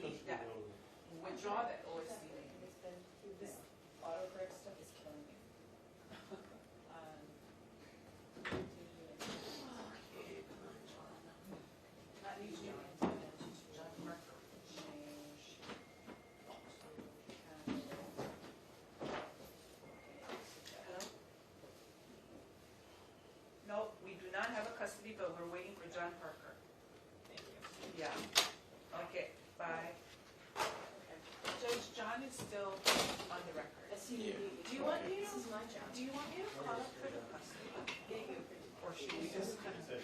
delete that. Withdraw that OSC. This autocorrect stuff is killing me. Not you, John. John Marker. Change. Hello? No, we do not have a custody, but we're waiting for John Parker. Thank you. Yeah. Okay, bye. Judge, John is still on the record. Do you want me to- This is my job. Do you want me to call up for the custody? Or should we just kind of? You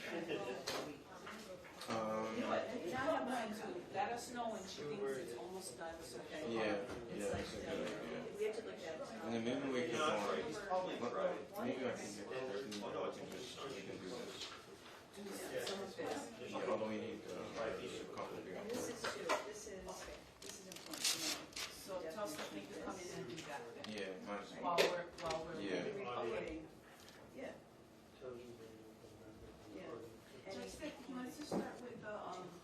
know what, now I have mine too. Let us know when she thinks it's almost done, so. Yeah, yeah, that's a good idea. We have to look at it. And then maybe we can go on. He's probably right. Maybe I can get 13, we can do this. Some of this. Yeah, although we need a couple of And this is two. This is important to know. So tell Stephanie to come in and do that then. Yeah, might as well. While we're. Yeah. Okay. Yeah. Judge, Stephanie, let's just start with the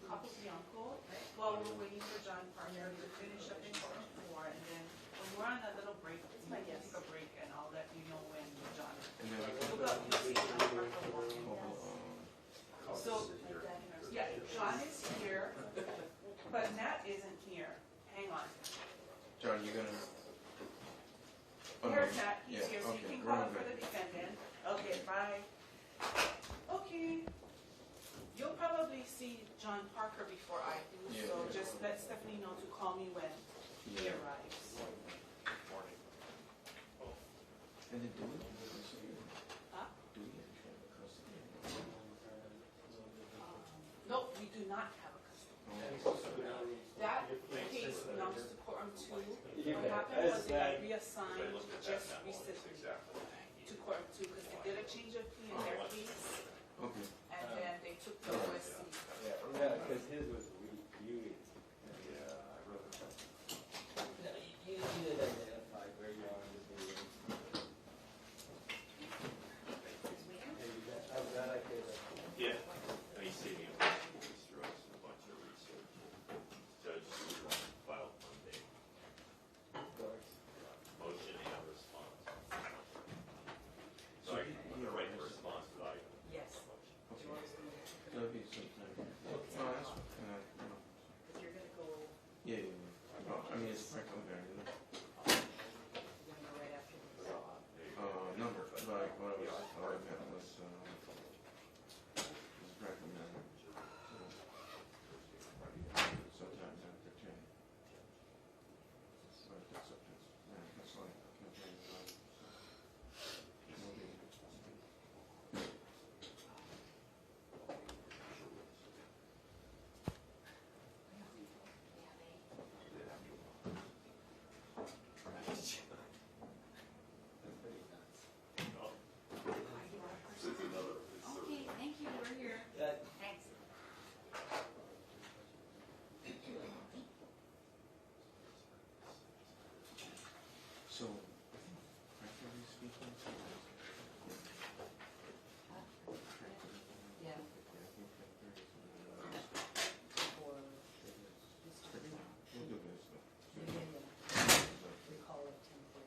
Capobianco while we're waiting for John Parker to finish up in court 4, and then when we're on a little break, we my can guess. take a break and I'll let you know when John. And then we can Look up, you see John Parker walking. So, yeah, John is here, but Nat isn't here. Hang on. John, you gonna? Oh, no. Here's Nat, he's Yeah, here, so you okay, can we're call all up for good. the defendant. Okay, bye. Okay. You'll probably see John Parker before I do, Yeah, so yeah. just let Stephanie know to call me when he Yeah. arrives. And then do we? Huh? Do we actually have a custody? Nope, we do not have a custody. That case belongs to quorum 2. What happened was they got reassigned just recently to quorum 2 because they did a change of plea in their case, Okay. and then they took the OSC. Yeah, because his was beauty. Yeah, I wrote it. You did identify where you are in the meeting. I'm glad I could. Yeah, I mean, saving a bunch of movies through us and a bunch of research. Judge filed Monday, Of course. motion and response. So I can write the response without even. Yes. Okay. That'll be sometime. No, that's, no. Because you're gonna go, Yeah, yeah, yeah. Oh, I mean, it's practical variant. you're gonna go right after this. Number, like, what I meant was, practical variant. So, sometimes after 10. So that's up to, yeah, that's like, campaign time. So, maybe. That's pretty nuts. Okay, thank you, we're here. That, Thanks. So, practically speaking, Yeah. Or we'll do this. we call it 10:30.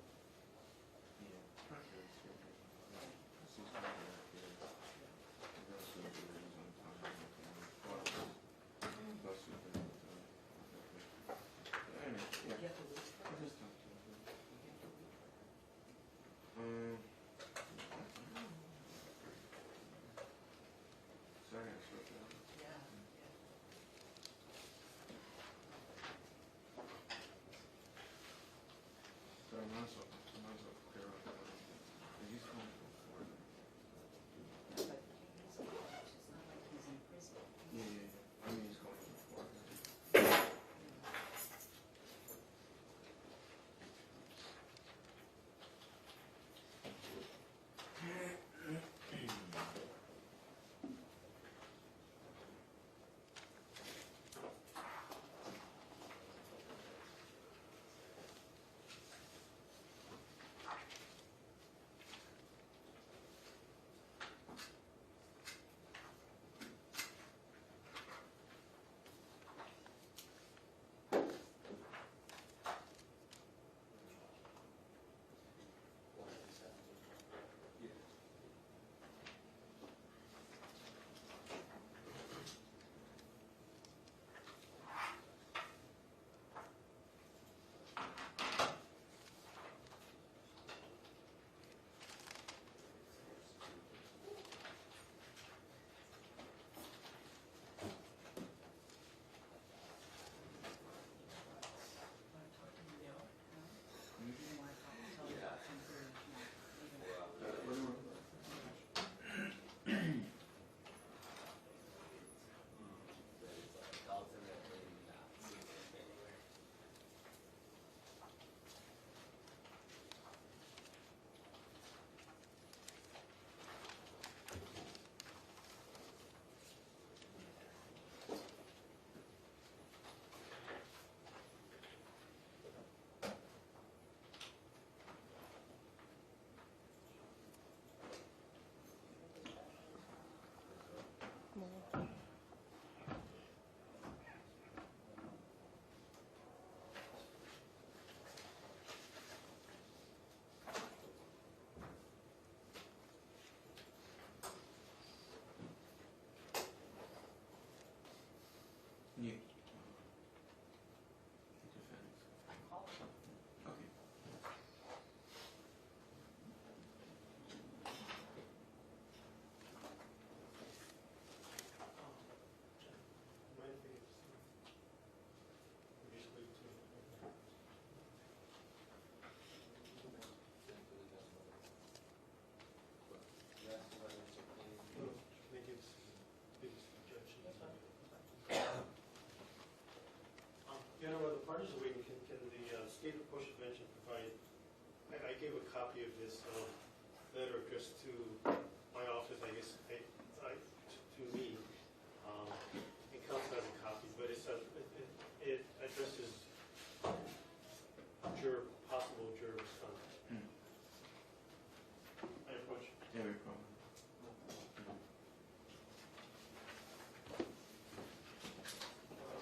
Yeah, practically speaking. This is how we are here. The rest of the is on time. Plus we can, anyway, yeah. You have to leave. I just talked to him. Sorry, I spoke to him. Yeah. So I might as well clear up that one. He's going for 4. But he's it's not like he's in prison. Yeah, yeah, yeah. I mean, he's going for 4.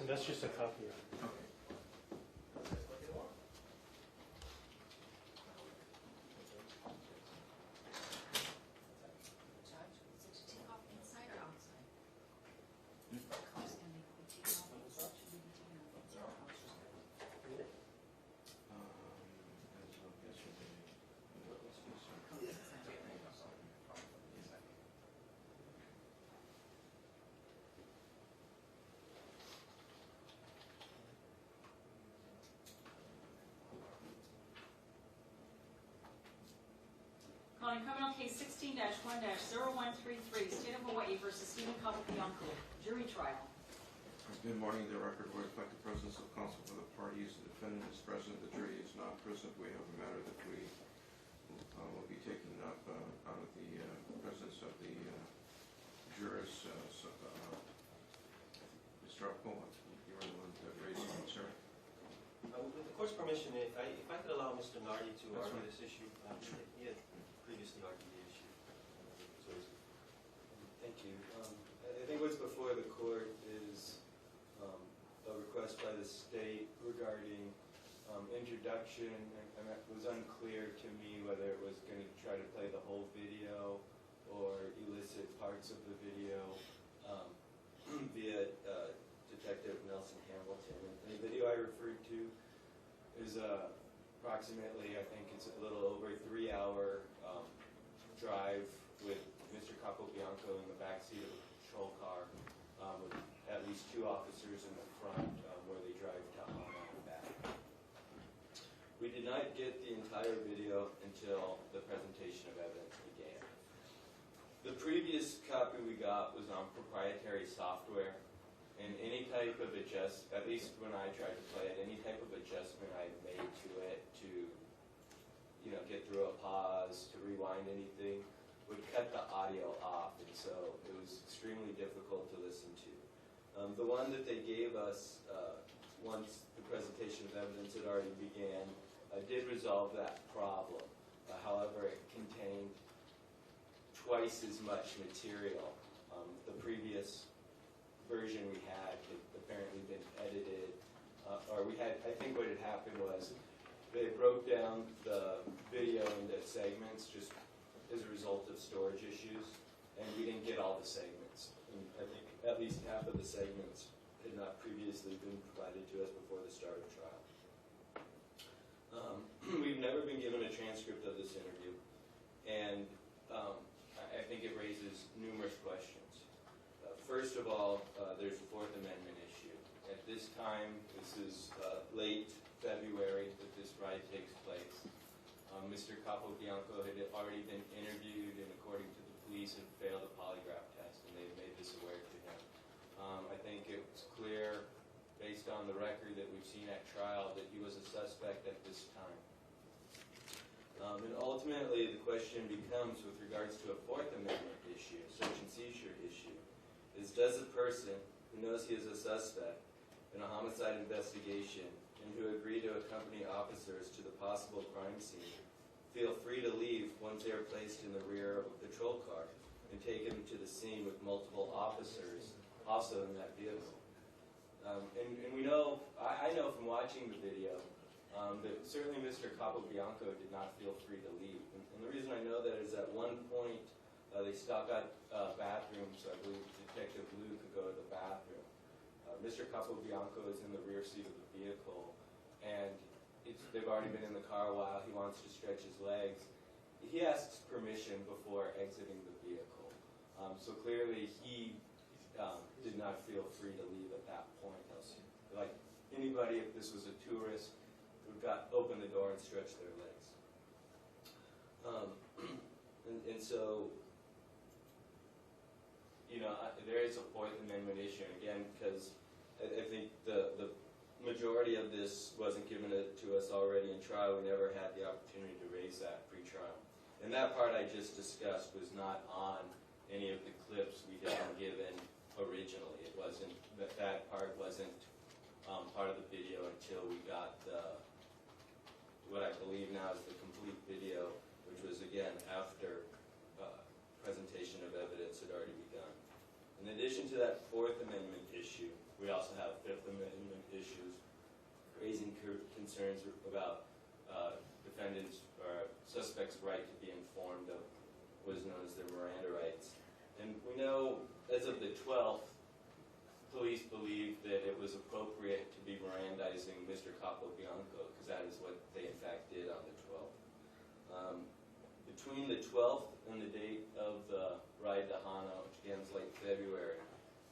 And that's just a copy of it. Okay. Judge, is it to take off inside or outside? Hmm? Cars can be taken off inside, should we be taken off inside or outside? As of yesterday, let's see, sir. Cars inside, right? Calling criminal case 16-1-0133, State of Hawaii versus Steven Capobianco, jury trial. Good morning. The record will reflect the presence of counsel for the parties. The defendant is present. The jury is not present. We have a matter that we will be taking up out of the presence of the jurors. Mr. Akakū, you were the one that raised the concern. With the court's permission, if I could allow Mr. Nardi to That's argue right. this issue. He had previously argued the issue. Thank you. I think what's before the court is a request by the state regarding introduction, and it was unclear to me whether it was going to try to play the whole video or elicit parts of the video via Detective Nelson Hamilton. And the video I referred to is approximately, I think it's a little over a 3-hour drive with Mr. Capobianco in the backseat of a patrol car with at least 2 officers in the front where they drive to Maui and back. We did not get the entire video until the presentation of evidence began. The previous copy we got was on proprietary software, and any type of at least when I tried to play it, any type of adjustment I made to it to, get through a pause, to rewind anything, would cut the audio off, and so it was extremely difficult to listen to. The one that they gave us once the presentation of evidence had already began did resolve that problem. However, it contained twice as much material. The previous version we had apparently been edited, I think what had happened was they broke down the video into segments just as a result of storage issues, and we didn't get all the segments. And I think at least half of the segments had not previously been provided to us before the start of trial. We've never been given a transcript of this interview, and I think it raises numerous questions. First of all, there's a Fourth Amendment issue. At this time, this is late February that this ride takes place. Mr. Capobianco had already been interviewed, and according to the police, had failed a polygraph test, and they've made this aware to him. I think it's clear, based on the record that we've seen at trial, that he was a suspect at this time. And ultimately, the question becomes, with regards to a Fourth Amendment issue, a search and seizure issue, is does a person who knows he is a suspect in a homicide investigation and who agree to accompany officers to the possible crime scene feel free to leave once they are placed in the rear of a patrol car and taken to the scene with multiple officers also in that vehicle? And we know, I know from watching the video, that certainly Mr. Capobianco did not feel free to leave. And the reason I know that is at one point they stopped at a bathroom, so I believe Detective Blue could go to the bathroom. Mr. Capobianco is in the rear seat of the vehicle, and they've already been in the car a while. He wants to stretch his legs. He asks permission before exiting the vehicle. So clearly he did not feel free to leave at that point. Like anybody, if this was a tourist, would open the door and stretch their legs. And so, there is a Fourth Amendment issue, again, because I think the majority of this wasn't given to us already in trial. We never had the opportunity to raise that pre-trial. And that part I just discussed was not on any of the clips we had been given originally. It wasn't, that part wasn't part of the video until we got what I believe now is the complete video, which was, again, after presentation of evidence had already begun. In addition to that Fourth Amendment issue, we also have Fifth Amendment concerns about defendants or suspects' right to be informed of what is known as their Miranda rights. And we know, as of the 12th, police believed that it was appropriate to be Mirandizing Mr. Capobianco, because that is what they in fact did on the 12th. Between the 12th and the date of the ride to Hana, which begins late February,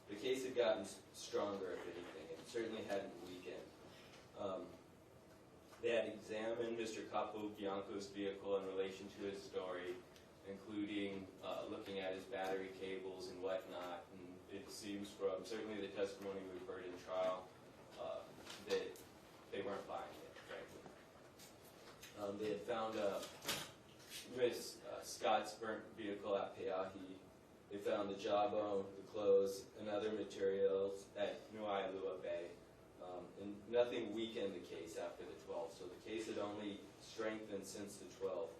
the case had gotten stronger, if anything. It certainly hadn't weakened. They had examined Mr. Capobianco's vehicle in relation to his story, including looking at his battery cables and whatnot. And it seems from certainly the testimony we've heard in trial that they weren't buying it, frankly. They had found Miss Scott's burnt vehicle at Peahi. They found the jawbone, the clothes, and other materials at Wailuku Bay. And nothing weakened the case after the 12th, so the case had only strengthened since the 12th.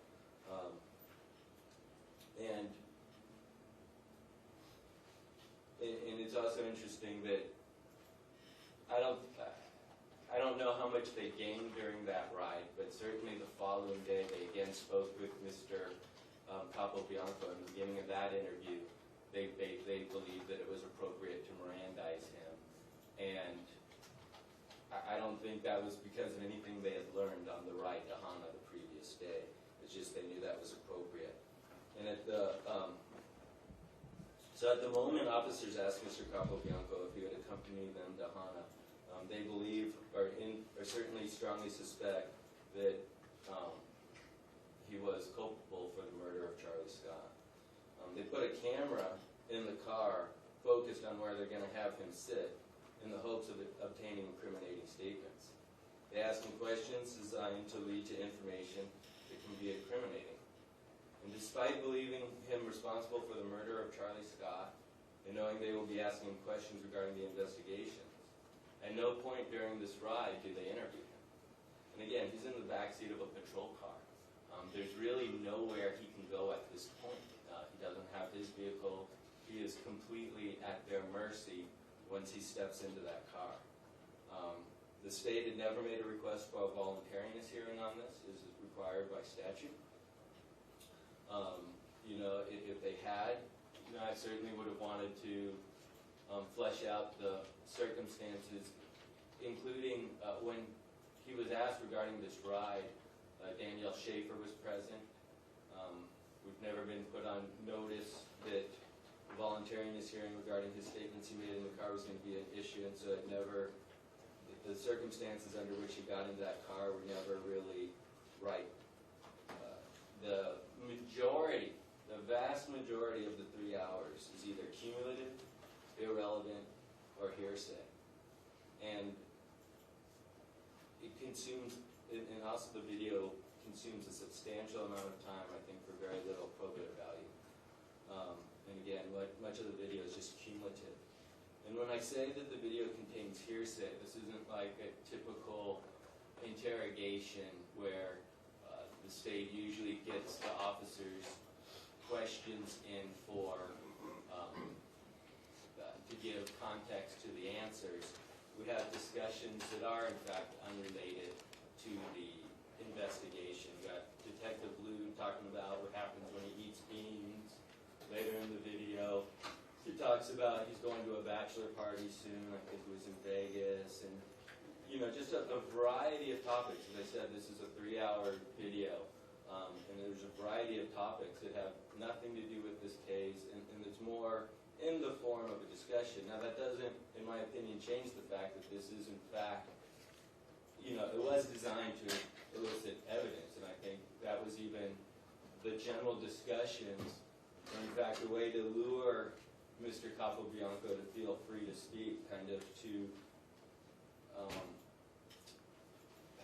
And it's also interesting that I don't know how much they gained during that ride, but certainly the following day they again spoke with Mr. Capobianco. In the beginning of that interview, they believed that it was appropriate to Mirandize him, and I don't think that was because of anything they had learned on the ride to Hana the previous day. It's just they knew that was appropriate. And at the so at the moment, officers asked Mr. Capobianco if he would accompany them to Hana. They believe, or certainly strongly suspect, that he was culpable for the murder of Charlie Scott. They put a camera in the car focused on where they're going to have him sit in the hopes of obtaining incriminating statements. They ask him questions designed to lead to information that can be incriminating. And despite believing him responsible for the murder of Charlie Scott, and knowing they will be asking him questions regarding the investigation, at no point during this ride do they interview him. And again, he's in the backseat of a patrol car. There's really nowhere he can go at this point. He doesn't have his vehicle. He is completely at their mercy once he steps into that car. The state had never made a request for a voluntariness hearing on this. This is required by statute. If they had, I certainly would have wanted to flesh out the circumstances, including when he was asked regarding this ride, Danielle Schaefer was present. We've never been put on notice that the voluntariness hearing regarding his statements he made in the car was going to be an issue, and so the circumstances under which he got into that car were never really right. The vast majority of the 3 hours is either cumulative, irrelevant, or hearsay. And it consumes, and also the video consumes a substantial amount of time, I think, for very little probative value. And again, much of the video is just cumulative. And when I say that the video contains hearsay, this isn't like a typical interrogation where the state usually gets the officers' questions in for to give context to the answers. We have discussions that are in fact unrelated to the investigation. We got Detective Blue talking about what happens when he eats beans. Later in the video, he talks about he's going to a bachelor party soon. I think it was in Vegas, and just a variety of topics. As I said, this is a 3-hour video, and there's a variety of topics that have nothing to do with this case, and it's more in the form of a discussion. Now, that doesn't, in my opinion, change the fact that this is, in fact, it was designed to elicit evidence, and I think that was even the general discussions, and in fact, the way to lure Mr. Capobianco to feel free to speak, kind of to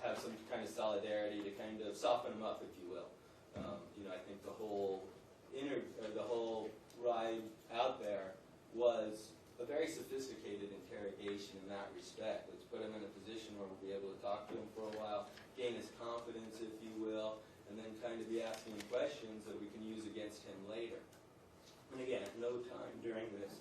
have some kind of solidarity, to kind of soften him up, if you will. I think the whole ride out there was a very sophisticated interrogation in that respect. Let's put him in a position where we'll be able to talk to him for a while, gain his confidence, if you will, and then kind of be asking him questions that we can use against him later. And again, at no time during this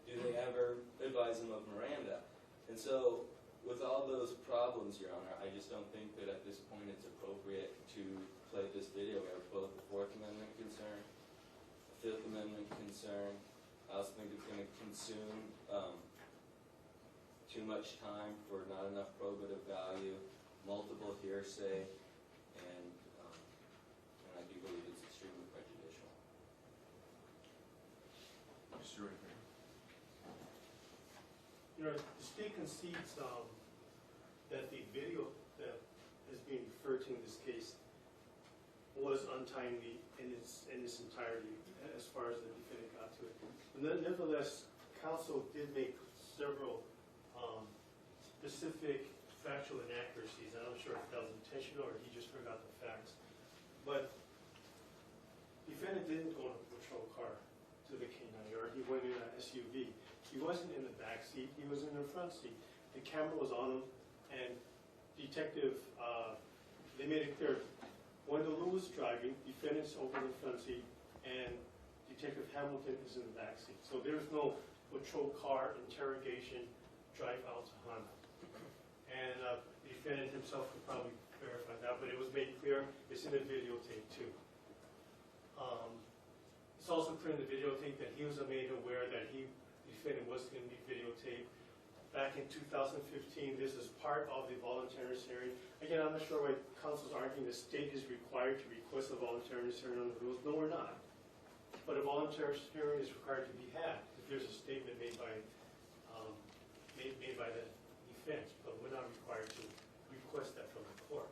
do they ever advise him of Miranda. And so With all those problems, Your Honor, I just don't think that at this point it's appropriate to play this video. We have both a Fourth Amendment concern, a Fifth Amendment concern. I also think it's going to consume too much time for not enough probative value, multiple hearsay, and I do believe it's extremely prejudicial. Mr. Rivera. You know, the state concedes that the video that is being referred to in this case was untimely in its entirety as far as the defendant got to it. But nevertheless, counsel did make several specific factual inaccuracies. I'm not sure if that was intentional or he just forgot the facts. But defendant didn't go in a patrol car to the K9 yard. He went in an SUV. He wasn't in the back seat. He was in the front seat. The camera was on him, and detective, they made it clear, Wendell Lou was driving, defendant's over in the front seat, and Detective Hamilton is in the back seat. So there's no patrol car interrogation drive out to Honda. And the defendant himself could probably verify that, but it was made clear, it's in the videotape too. It's also clear in the videotape that he was made aware that the defendant was going to be videotaped. Back in 2015, this is part of the voluntariness hearing. Again, I'm not sure why counsel's arguing the state is required to request a voluntariness hearing on the rules. No, we're not. But a voluntariness hearing is required to be had if there's a statement made by the defense, but we're not required to request that from the court.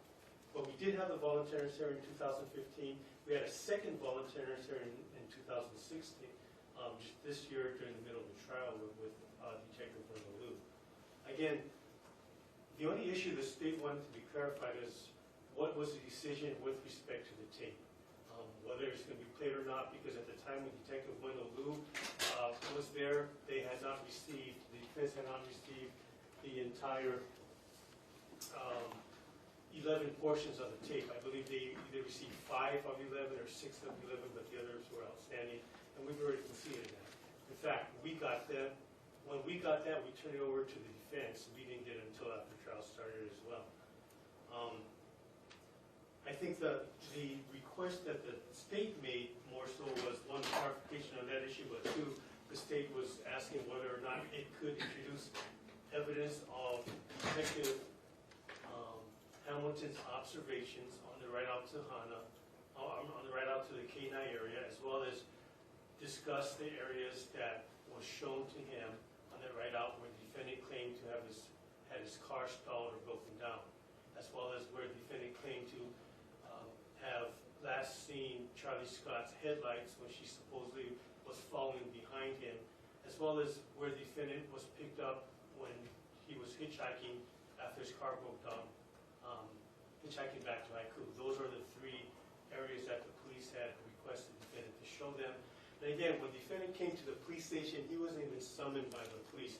But we did have the voluntariness hearing in 2015. We had a second voluntariness hearing in 2016, just this year during the middle of the trial with Detective Wendell Lou. Again, the only issue the state wanted to be clarified is what was the decision with respect to the tape. Whether it's going to be played or not, because at the time when Detective Wendell Lou was there, they had not received, the defense had not received the entire 11 portions of the tape. I believe they either received 5 of 11 or 6 of 11, but the others were outstanding, and we've already conceded that. In fact, we got that. When we got that, we turned it over to the defense. We didn't get it until after the trial started as well. I think the request that the state made more so was, one, clarification on that issue, but two, the state was asking whether or not it could introduce evidence of Detective Hamilton's observations on the ride out to Hana, on the ride out to the K9 area, as well as discuss the areas that was shown to him on the ride out where the defendant claimed to have had his car stalled or broken down, as well as where the defendant claimed to have last seen Charlie Scott's headlights when she supposedly was following behind him, as well as where the defendant was picked up when he was hitchhiking after his car broke down, hitchhiking back to Akakū. Those are the 3 areas that the police had requested the defendant to show them. And again, when the defendant came to the police station, he wasn't even summoned by the police.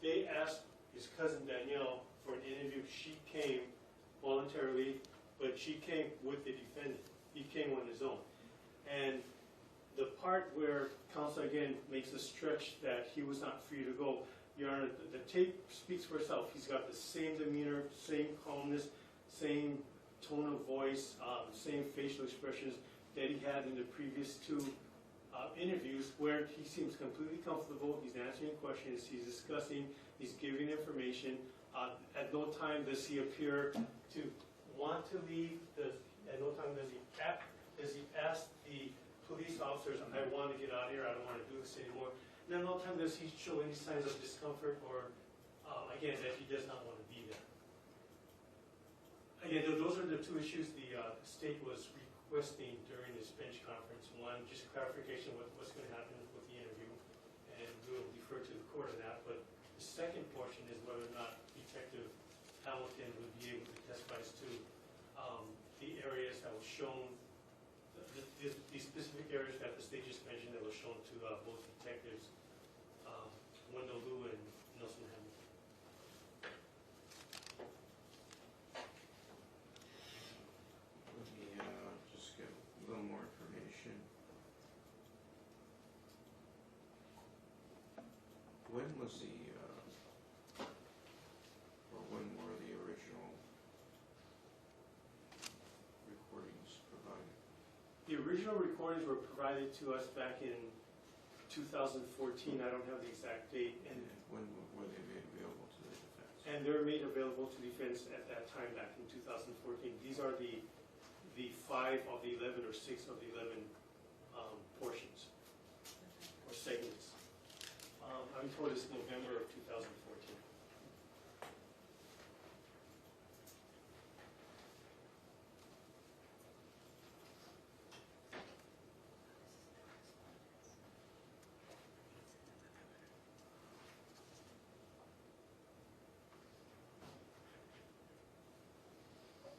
They asked his cousin Danielle for an interview. She came voluntarily, but she came with the defendant. He came on his own. And the part where counsel again makes a stretch that he was not free to go, Your Honor, the tape speaks for itself. He's got the same demeanor, same calmness, same tone of voice, same facial expressions that he had in the previous 2 interviews, where he seems completely comfortable. He's answering questions, he's discussing, he's giving information. At no time does he appear to want to leave. At no time does he ask the police officers, I want to get out of here, I don't want to do this anymore. And at no time does he show any signs of discomfort or, again, that he does not want to be there. Again, those are the 2 issues the state was requesting during this bench conference. One, just clarification with what's going to happen with the interview, and we will defer to the court on that. But the second portion is whether or not Detective Hamilton would be able to testify as to the areas that were shown, the specific areas that the state just mentioned that were shown to both detectives, Wendell Lou and Nelson Hamilton. Let me just get a little more information. When was the original recordings were provided to us back in 2014, I don't have the exact date, and When were they made available to the defense? and they're made available to defense at that time back in 2014. These are the 5 of the 11 or 6 of the 11 portions or segments. I'm told it's November of 2014.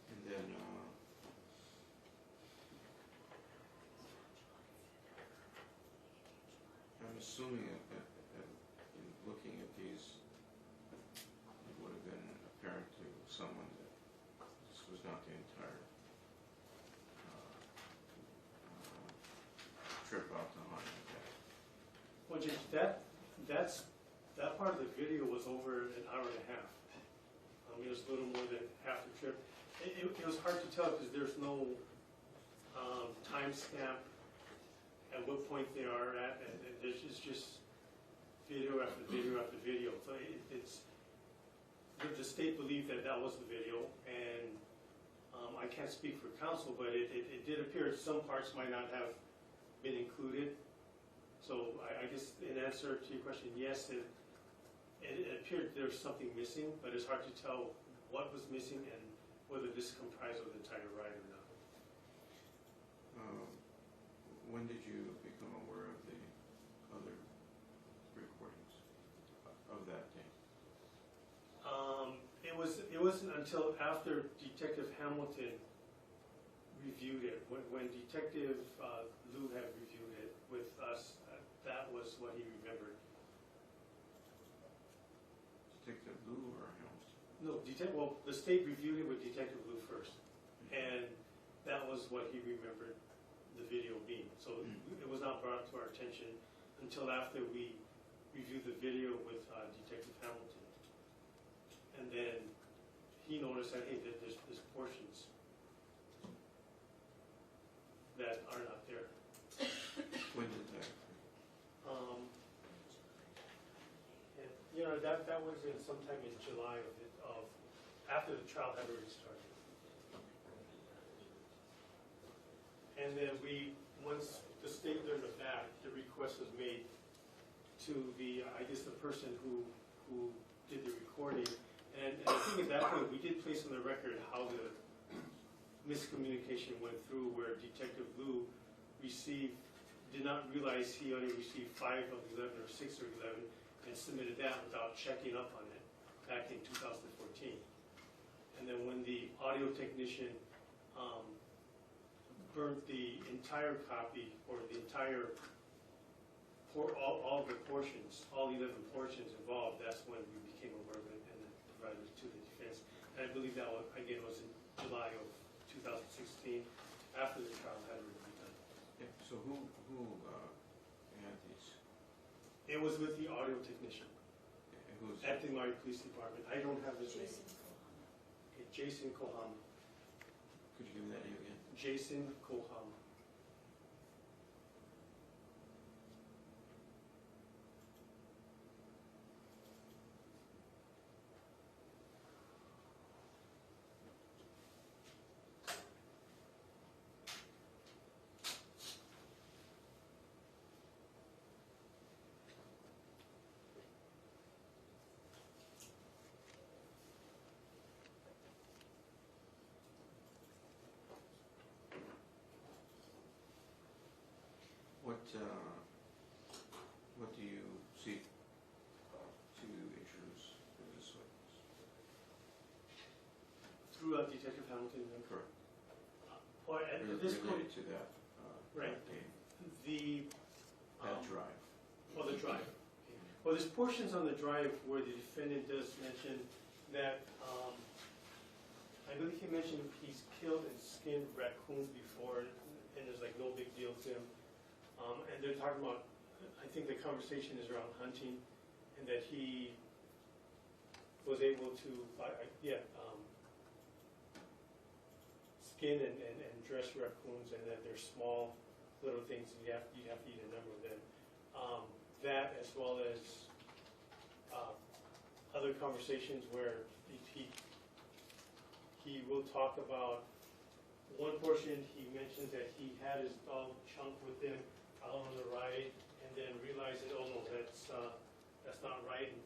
And then, I'm assuming in looking at these, it would have been apparent to someone that this was not the entire trip out to Hawaii. Well, Judge, that part of the video was over an hour and a half. It was a little more than half the trip. It was hard to tell because there's no time stamp at what point they are at, and there's just video after video after video. So the state believed that was the video, and I can't speak for counsel, but it did appear some parts might not have been included. So I guess in answer to your question, yes, it appeared there was something missing, but it's hard to tell what was missing and whether this comprised of the entire ride or not. When did you become aware of the other recordings of that day? It wasn't until after Detective Hamilton reviewed it. When Detective Lou had reviewed it with us, that was what he remembered. Detective Lou or Hamilton? No, well, the state reviewed it with Detective Lou first, and that was what he remembered the video being. So it was not brought to our attention until after we reviewed the video with Detective Hamilton. And then he noticed that, hey, there's portions that are not there. When did that? And, that was in sometime in July of after the trial had already started. And then once the state learned of that, the request was made to the person who did the recording. And I think at that point, we did place on the record how the miscommunication went through, where Detective Lou did not realize he only received 5 of 11 or 6 or 11 and submitted that without checking up on it back in 2014. And then when the audio technician burnt the entire copy or the entire all the portions, all 11 portions involved, that's when we became aware of it and then provided it to the defense. And I believe that was in July of 2016, after the trial had already begun. Yeah, so who had these? It was with the audio technician Who's at the Maui Police Department. I don't have his name. Jason Kohama. Okay, Jason Kohama. Could you give me that name again? Jason Kohama. What do you seek to introduce this witness? Through Detective Hamilton. Correct. Well, at this point, Related to that, right. that game, That drive. Well, the drive. Well, there's portions on the drive where the defendant does mention that, I believe he mentioned he's killed and skinned raccoons before, and there's like no big deal to him. And they're talking about, I think the conversation is around hunting, and that he was able to, skin and dress raccoons, and that they're small little things, and you have to eat a number of them. That, as well as other conversations where he will talk about one portion. He mentioned that he had his dog Chunk with him out on the ride, and then realized that, oh no, that's not right, and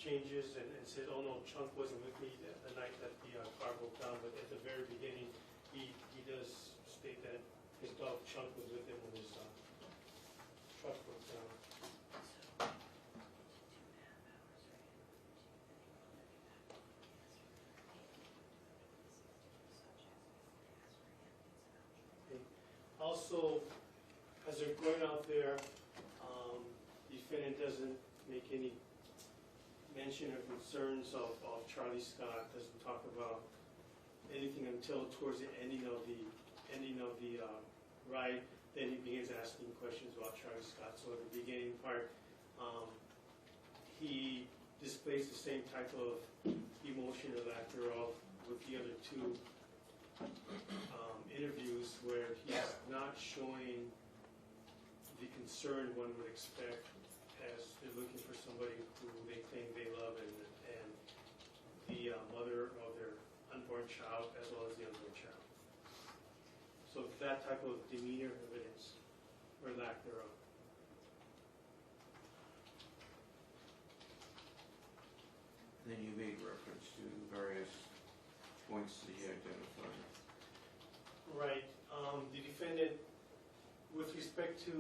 changes and said, oh no, Chunk wasn't with me the night that the car broke down. But at the very beginning, he does state that his dog Chunk was with him when his truck broke down. Also, as they're going out there, the defendant doesn't make any mention or concerns of Charlie Scott, doesn't talk about anything until towards the ending of the ride. Then he begins asking questions about Charlie Scott. So at the beginning part, he displays the same type of emotion or lack thereof with the other two interviews, where he's not showing the concern one would expect, as they're looking for somebody who they claim they love, and the mother of their unborn child as well as the unborn child. So that type of demeanor evidence or lack thereof. Then you made reference to various points that he identified. Right. The defendant, with respect to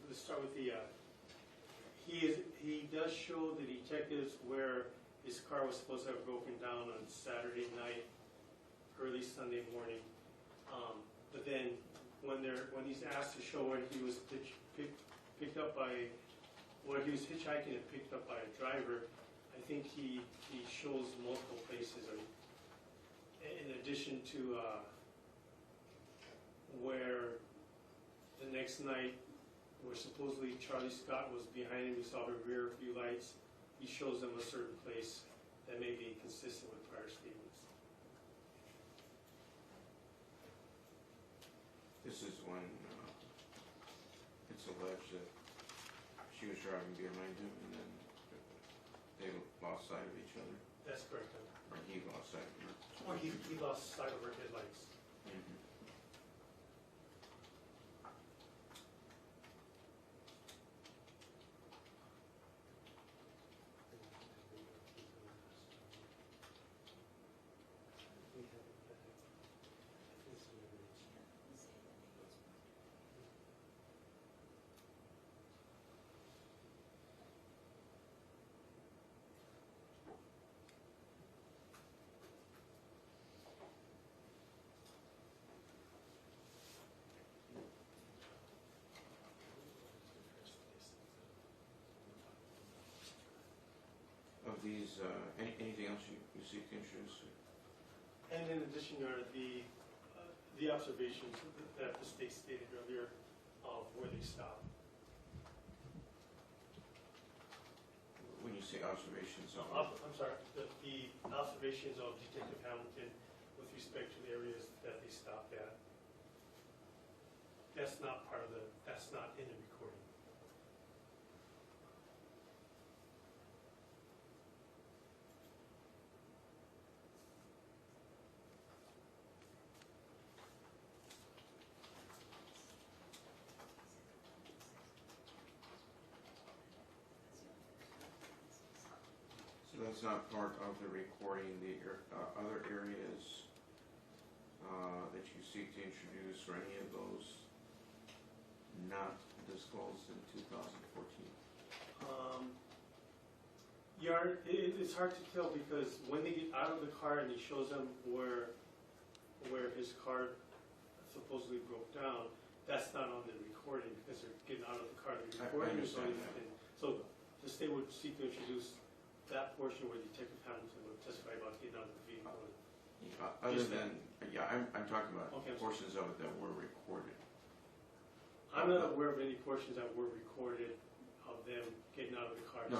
let's start with the, he does show the detectives where his car was supposed to have broken down on Saturday night, early Sunday morning. But then when he's asked to show when he was picked up by, when he was hitchhiking and picked up by a driver, I think he shows multiple places, in addition to where the next night, where supposedly Charlie Scott was behind him, he saw the rear view lights. He shows them a certain place that may be consistent with prior statements. This is when it's alleged that she was driving behind him and then they lost sight of each other, That's correct. or he lost sight of her. Or he lost sight of her headlights. Mhm. Of these, anything else you seek to introduce? And in addition, Your Honor, the observations that the state stated earlier of where they stopped. When you say observations of, I'm sorry, the observations of Detective Hamilton with respect to the areas that they stopped at. That's not in the recording. so that's not part of the recording, the other areas that you seek to introduce, or any of those not disclosed in 2014? It's hard to tell, because when they get out of the car and he shows them where his car supposedly broke down, that's not on the recording because they're getting out of the car. The recording is only within. So the state would seek to introduce that portion where Detective Hamilton would testify about getting out of the vehicle. Other than, I'm talking about Okay, I'm sorry. portions of it that were recorded. I'm not aware of any portions that were recorded of them getting out of the car. No,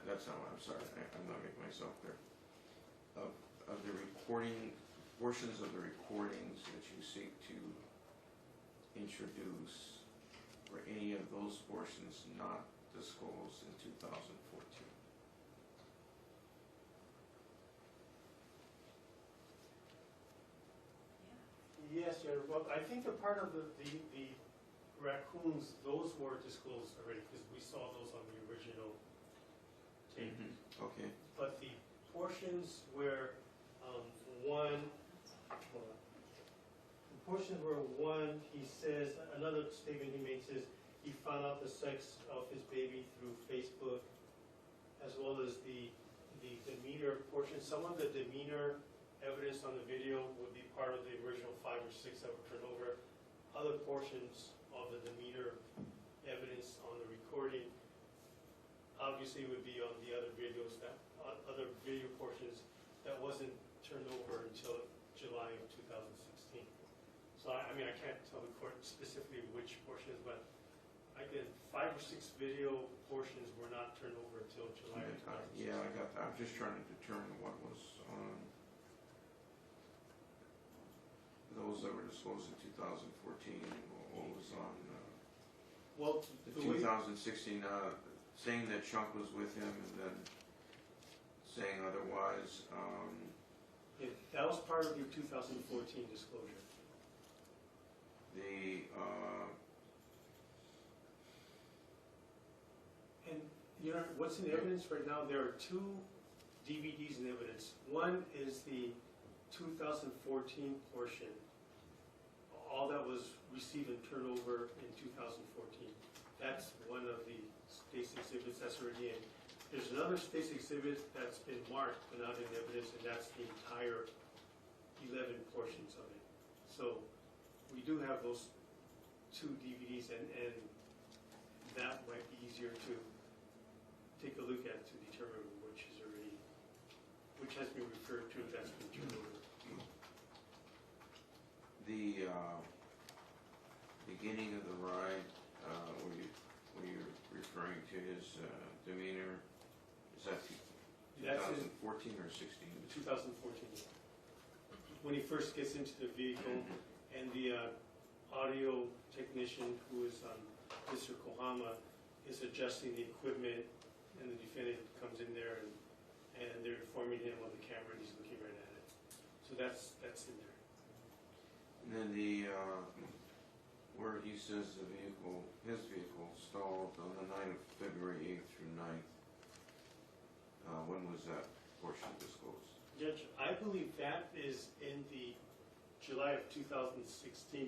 that's not what I'm sorry. I'm not making myself clear. of the recording, portions of the recordings that you seek to introduce, were any of those portions not disclosed in 2014? Yes, Your Honor. Well, I think the part of the raccoons, those were disclosed already, because we saw those on the original tape. Okay. But the portions where one, hold on. The portions where one, he says, another statement he makes is, he found out the sex of his baby through Facebook, as well as the demeanor portion. Some of the demeanor evidence on the video would be part of the original 5 or 6 that were turned over. Other portions of the demeanor evidence on the recording obviously would be on the other videos, that other video portions that wasn't turned over until July of 2016. So I mean, I can't tell the court specifically which portions, but I get 5 or 6 video portions were not turned over until July of 2016. Yeah, I got that. I'm just trying to determine what was on those that were disclosed in 2014, what was on Well, the the way, 2016, saying that Chunk was with him and then saying otherwise. yeah, that was part of your 2014 disclosure. The And you know what's in evidence right now? There are 2 DVDs in evidence. One is the 2014 portion, all that was received and turned over in 2014. That's one of the state's exhibits that's already in. There's another state's exhibit that's been marked but not in evidence, and that's the entire 11 portions of it. So we do have those 2 DVDs, and that might be easier to take a look at to determine which has been referred to, that's been turned over. the beginning of the ride, were you referring to his demeanor? Is that That's in 2014 or 16? 2014. When he first gets into the vehicle, and the audio technician, who is Mr. Kohama, is adjusting the equipment, and the defendant comes in there, and they're informing him on the camera, and he's looking right at it. So that's in there. And then where he says his vehicle stalled on the night of February 8th through 9th, when was that portion disclosed? Judge, I believe that is in the July of 2016,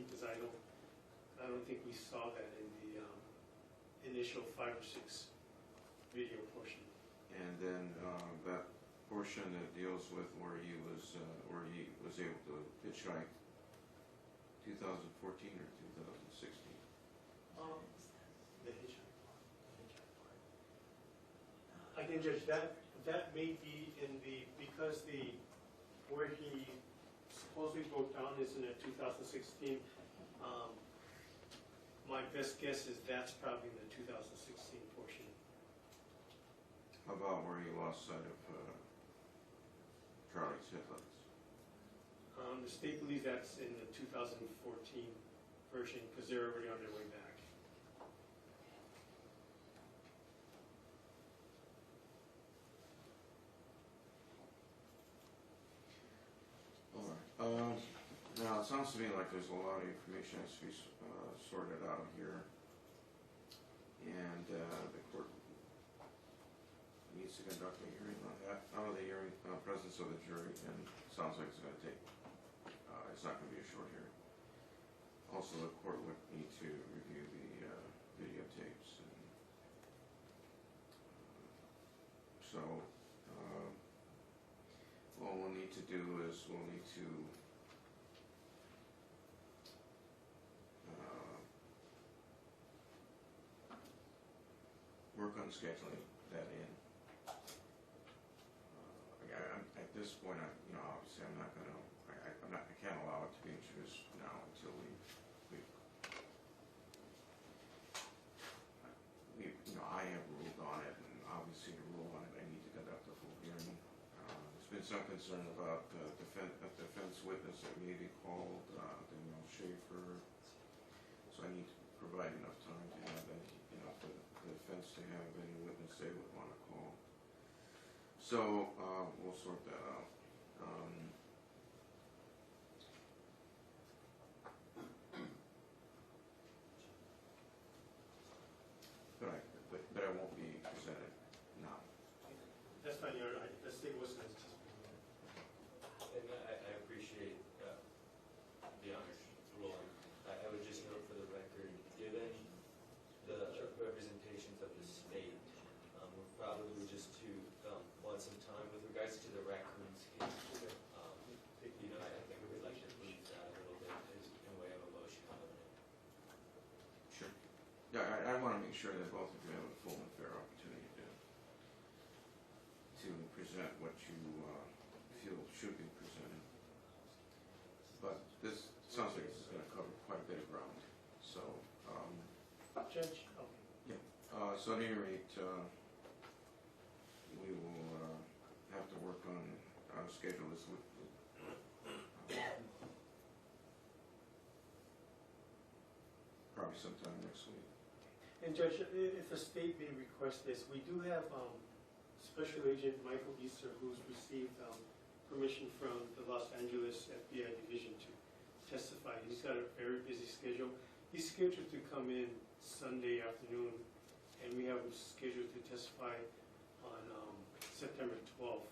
because I don't think we saw that in the initial 5 or 6 video portion. And then that portion that deals with where he was able to hitchhike, 2014 or 2016? The hitchhike part. Again, Judge, that may be in because where he supposedly broke down is in 2016. My best guess is that's probably in the 2016 portion. How about where he lost sight of Charlie's headlights? The state believes that's in the 2014 version because they're already on their way back. All right. Now, it sounds to me like there's a lot of information that has to be sorted out here. And the court needs to conduct a hearing on that, out of the hearing, presence of the jury, and it sounds like it's going to take, it's not going to be a short hearing. Also, the court would need to review the videotapes. And, so, what we'll need to do is we'll need to work on scheduling that in. At this point, obviously, I'm not going to. I can't allow it to be introduced now until I have ruled on it, and obviously to rule on it, I need to conduct a full hearing. There's been some concern about a defense witness that may be called, Danielle Schaefer. So I need to provide enough time to have any, for the defense to have any witness they would want to call. So we'll sort that out. But I won't be presented now. That's fine, Your Honor. Let's take what's next. And I appreciate the honor's ruling. I would just note for the record, given the representations of the state, we're probably just to want some time with regards to the raccoons case. I think we would like to move that a little bit in way of a motion on it. Sure. Yeah, I want to make sure that both of you have a full and fair opportunity to present what you feel should be presented. But this sounds like this is going to cover quite a bit of ground. So, Judge? yeah. So at any rate, we will have to work on our schedule this week. Probably sometime next week. And Judge, if the state may request this, we do have Special Agent Michael Easter, who's received permission from the Los Angeles FBI Division to testify. He's got a very busy schedule. He's scheduled to come in Sunday afternoon, and we have him scheduled to testify on September 12th.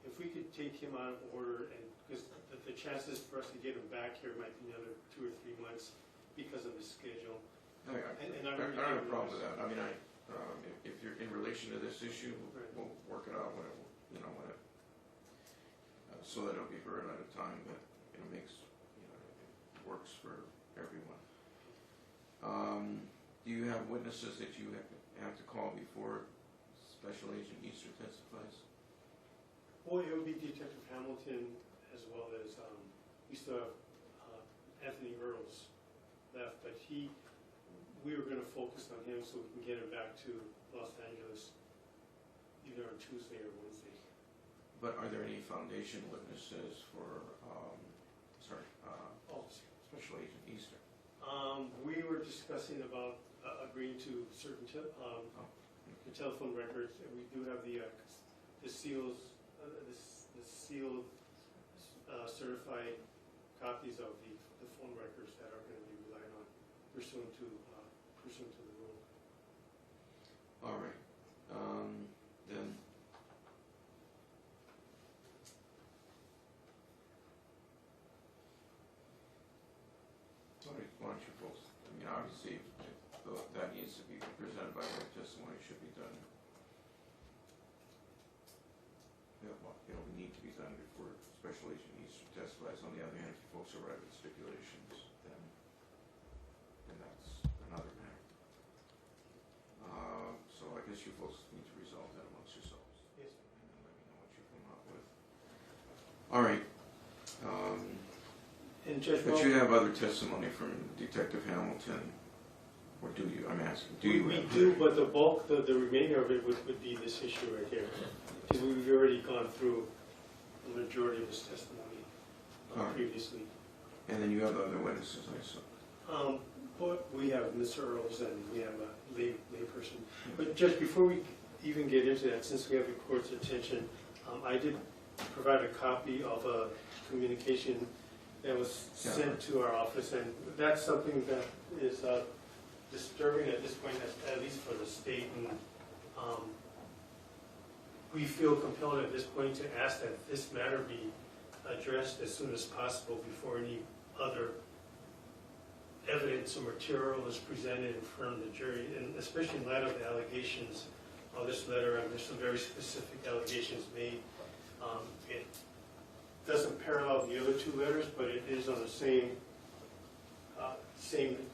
If we could take him out of order, and because the chances for us to get him back here might be another 2 or 3 months because of his schedule. I don't have a problem with that. I mean, if you're in relation to this issue, we'll work it out when it, so that it'll be heard at a time that it works for everyone. Do you have witnesses that you have to call before Special Agent Easter testifies? Well, it would be Detective Hamilton, as well as we still have Anthony Earls left, but we were going to focus on him so we can get him back to Los Angeles either on Tuesday or Wednesday. But are there any foundation witnesses for, Special Agent Easter? We were discussing about agreeing to certain the telephone records, and we do have the sealed certified copies of the phone records that are going to be relied on pursuant to the rule. All right. Then. Why don't you folks, obviously, that needs to be presented by way of testimony, should be done. It'll need to be done before Special Agent Easter testifies. On the other hand, if you folks arrive at stipulations, then that's another matter. So I guess you folks need to resolve that amongst yourselves. Yes. And then let me know what you come up with. All right. And Judge, But you have other testimony from Detective Hamilton, or do you? I'm asking. Do you? We do, but the bulk, the remainder of it would be this issue right here, because we've already gone through the majority of his testimony previously. And then you have other witnesses, I saw. But we have Mr. Earls and we have a lay person. But just before we even get into that, since we have the court's attention, I did provide a copy of a communication that was sent to our office, and that's something that is disturbing at this point, at least for the state. And we feel compelled at this point to ask that this matter be addressed as soon as possible before any other evidence or material is presented in front of the jury, and especially in light of the allegations of this letter. And there's some very specific allegations made. It doesn't parallel the other 2 letters, but it is on the same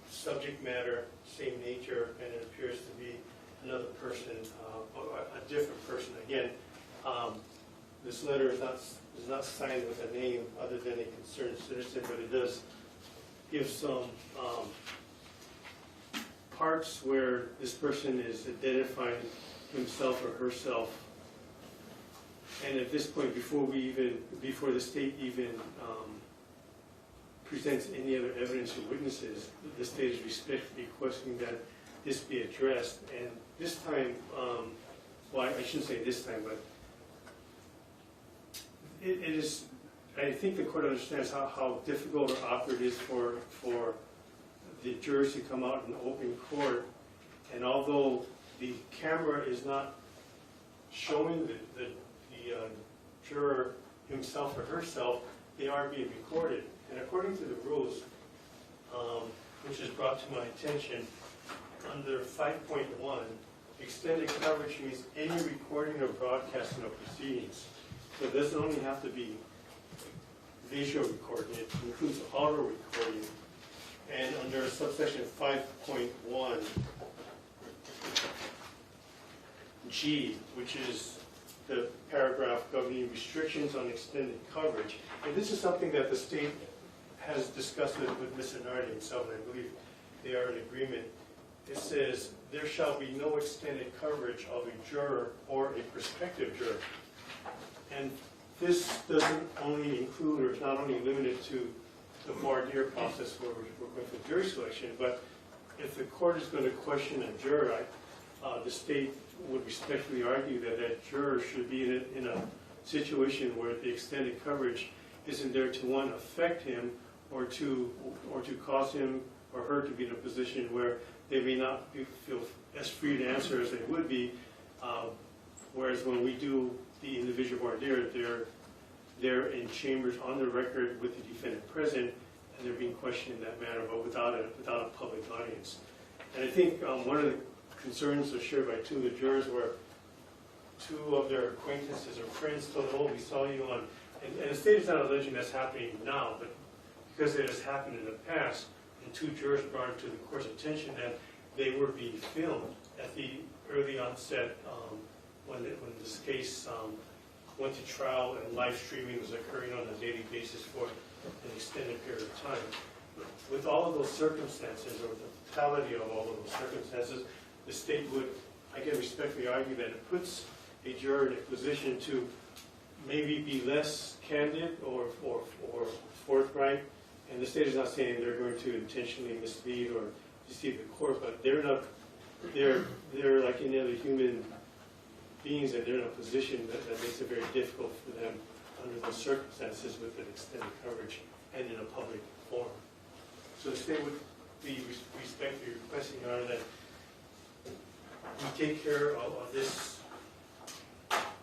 subject matter, same nature, and it appears to be another person, a different person. Again, this letter is not signed with a name other than a concerned citizen, but it does give some parts where this person is identifying himself or herself And at this point, before the state even presents any other evidence or witnesses, the state is respectfully requesting that this be addressed. And this time, well, I shouldn't say this time, but it is, I think the court understands how difficult or awkward it is for the jurors to come out in open court. And although the camera is not showing the juror himself or herself, they are being recorded. And according to the rules, which is brought to my attention, under 5.1, extended coverage means any recording or broadcasting of proceedings. So it doesn't only have to be visual recording, it includes audio recording. And under subsection 5.1 G, which is the paragraph governing restrictions on extended coverage. And this is something that the state has discussed with Ms. Nardi himself, and I believe they are in agreement. It says, there shall be no extended coverage of a juror or a prospective juror. And this doesn't only include, or is not only limited to the voir dire process where we're going for jury selection, but if the court is going to question a juror, the state would respectfully argue that that juror should be in a situation where the extended coverage isn't there to, one, affect him, or to cause him or her to be in a position where they may not feel as free to answer as they would be, whereas when we do the individual voir dire, they're in chambers on the record with the defendant present, and they're being questioned in that manner, but without a public audience. And I think one of the concerns are shared by two of the jurors where two of their acquaintances or friends told them, oh, we saw you on, and the state is not alleging that's happening now, but because it has happened in the past, and two jurors brought it to the court's attention that they were being filmed at the early onset when this case went to trial and live streaming was occurring on a daily basis for an extended period of time. With all of those circumstances, or the totality of all of those circumstances, the state would, I can respectfully argue that it puts a juror in a position to maybe be less candid or forthright. And the state is not saying they're going to intentionally mislead or deceive the court, but they're like any other human beings, and they're in a position that makes it very difficult for them under those circumstances with an extended coverage and in a public forum. So the state would be respectfully requesting, Your Honor, that we take care of this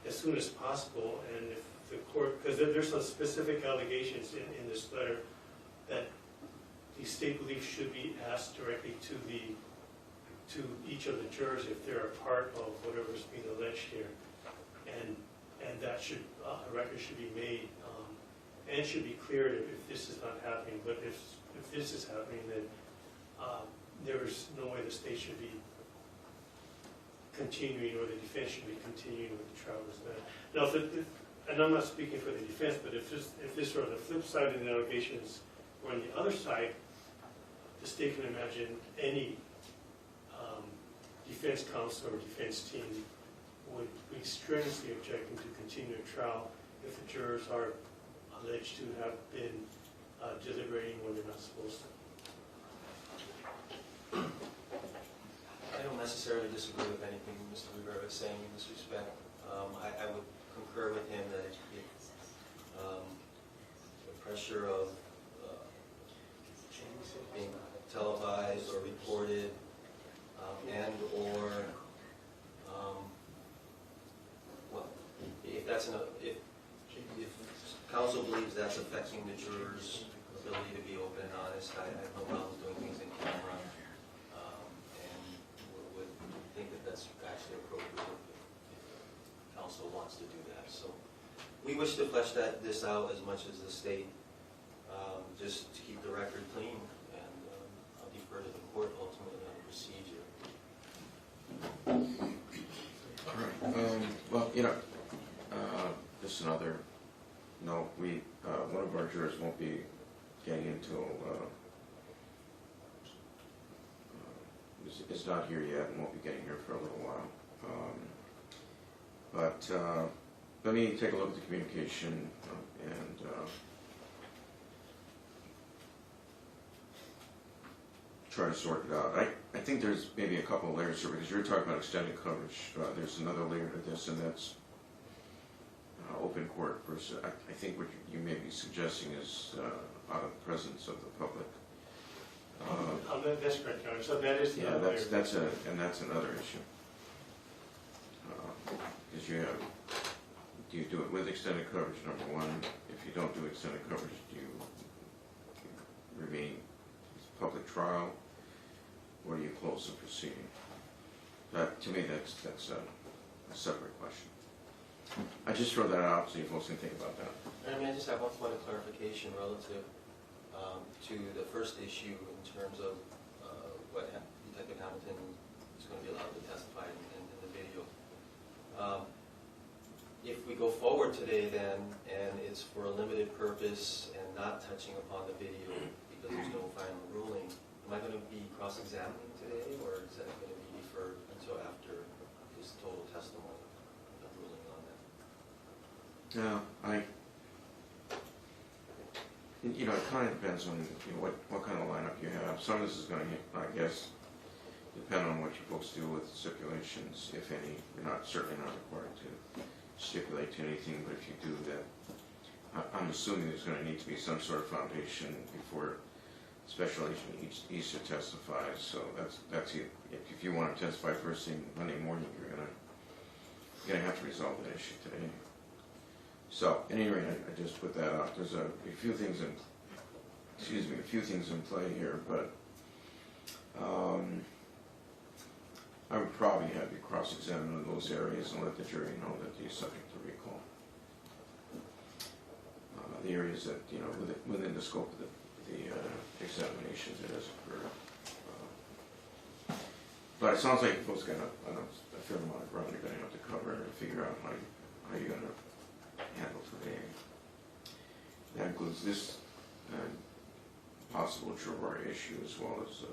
as soon as possible, and if the court, because there's some specific allegations in this letter that the state believes should be asked directly to each of the jurors if they're a part of whatever is being alleged here, and that should a record should be made, and should be cleared if this is not happening. But if this is happening, then there is no way the state should be continuing, or the defense should be continuing with the trial as that. Now, and I'm not speaking for the defense, but if this were on the flip side of the allegations, or on the other side, the state can imagine any defense counsel or defense team would be strenuously objecting to continue a trial if the jurors are alleged to have been deliberating when they're not supposed to. I don't necessarily disagree with anything Mr. Rivera is saying in this respect. I would concur with him that the pressure of being televised or recorded and or well, if counsel believes that's affecting the jurors' ability to be open and honest, I have no problem doing things in camera, and would think that that's actually appropriate if counsel wants to do that. So we wish to flesh this out as much as the state, just to keep the record clean, and I'll defer to the court ultimately on the procedure. All right. Well, just another note. One of our jurors won't be getting until is not here yet, and won't be getting here for a little while. But let me take a look at the communication and try to sort it out. I think there's maybe a couple of layers here, because you're talking about extended coverage. There's another layer to this, and that's open court versus, I think what you may be suggesting is out of the presence of the public. That's correct, Your Honor. So that is the Yeah, other that's another issue. Because you have, do you do it with extended coverage, number one? If you don't do extended coverage, do you remain public trial, or do you close the proceeding? To me, that's a separate question. I just throw that out so you folks can think about that. I mean, I just have one point of clarification relative to the first issue in terms of what Detective Hamilton is going to be allowed to testify in the video. If we go forward today then, and it's for a limited purpose and not touching upon the video because there's no final ruling, am I going to be cross-examining today, or is that going to be deferred until after his total testimony, a ruling on that? No, it kind of depends on what kind of lineup you have. Some of this is going to, I guess, depend on what you folks do with stipulations, if any. You're certainly not required to stipulate to anything, but if you do that, I'm assuming there's going to need to be some sort of foundation before Special Agent Easter testifies. So that's it. If you want to testify first thing Monday morning, you're going to have to resolve that issue today. So, at any rate, I just put that out. There's a few things in play here, but I would probably have you cross-examine in those areas and let the jury know that you're subject to recall. The areas that within the scope of the examinations that has occurred. But it sounds like you folks got a fair amount of ground you're going to have to cover and figure out how you're going to handle today. That includes this possible juror issue, as well as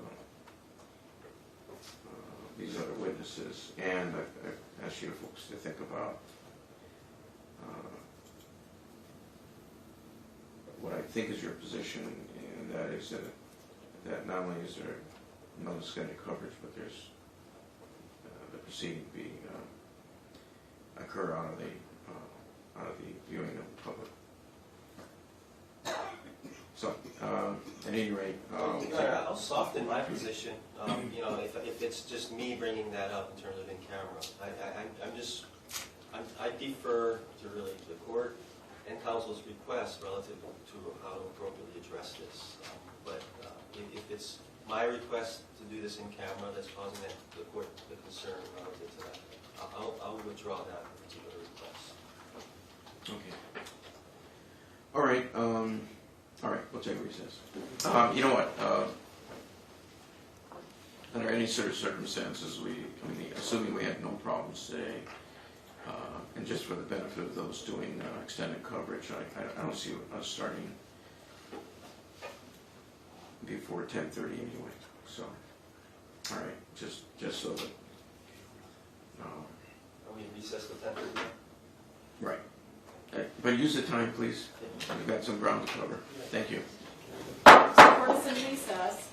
these other witnesses. And I ask you folks to think about what I think is your position, and that is that not only is there no extended coverage, but there's the proceeding being occur out of the viewing of the public. So, at any rate, I'll soften my position. If it's just me bringing that up in terms of in camera, I defer to really the court and counsel's request relative to how to appropriately address this. But if it's my request to do this in camera that's causing the court the concern relative to that, I'll withdraw that particular request. okay. All right, we'll take a recess. You know what? Under any sort of circumstances, assuming we had no problems today, and just for the benefit of those doing extended coverage, I don't see us starting before 10:30 anyway. So, all right, just so that. Are we recessed to 10:30? Right. But use the time, please. We've got some ground to cover. Thank you. So court is in recess.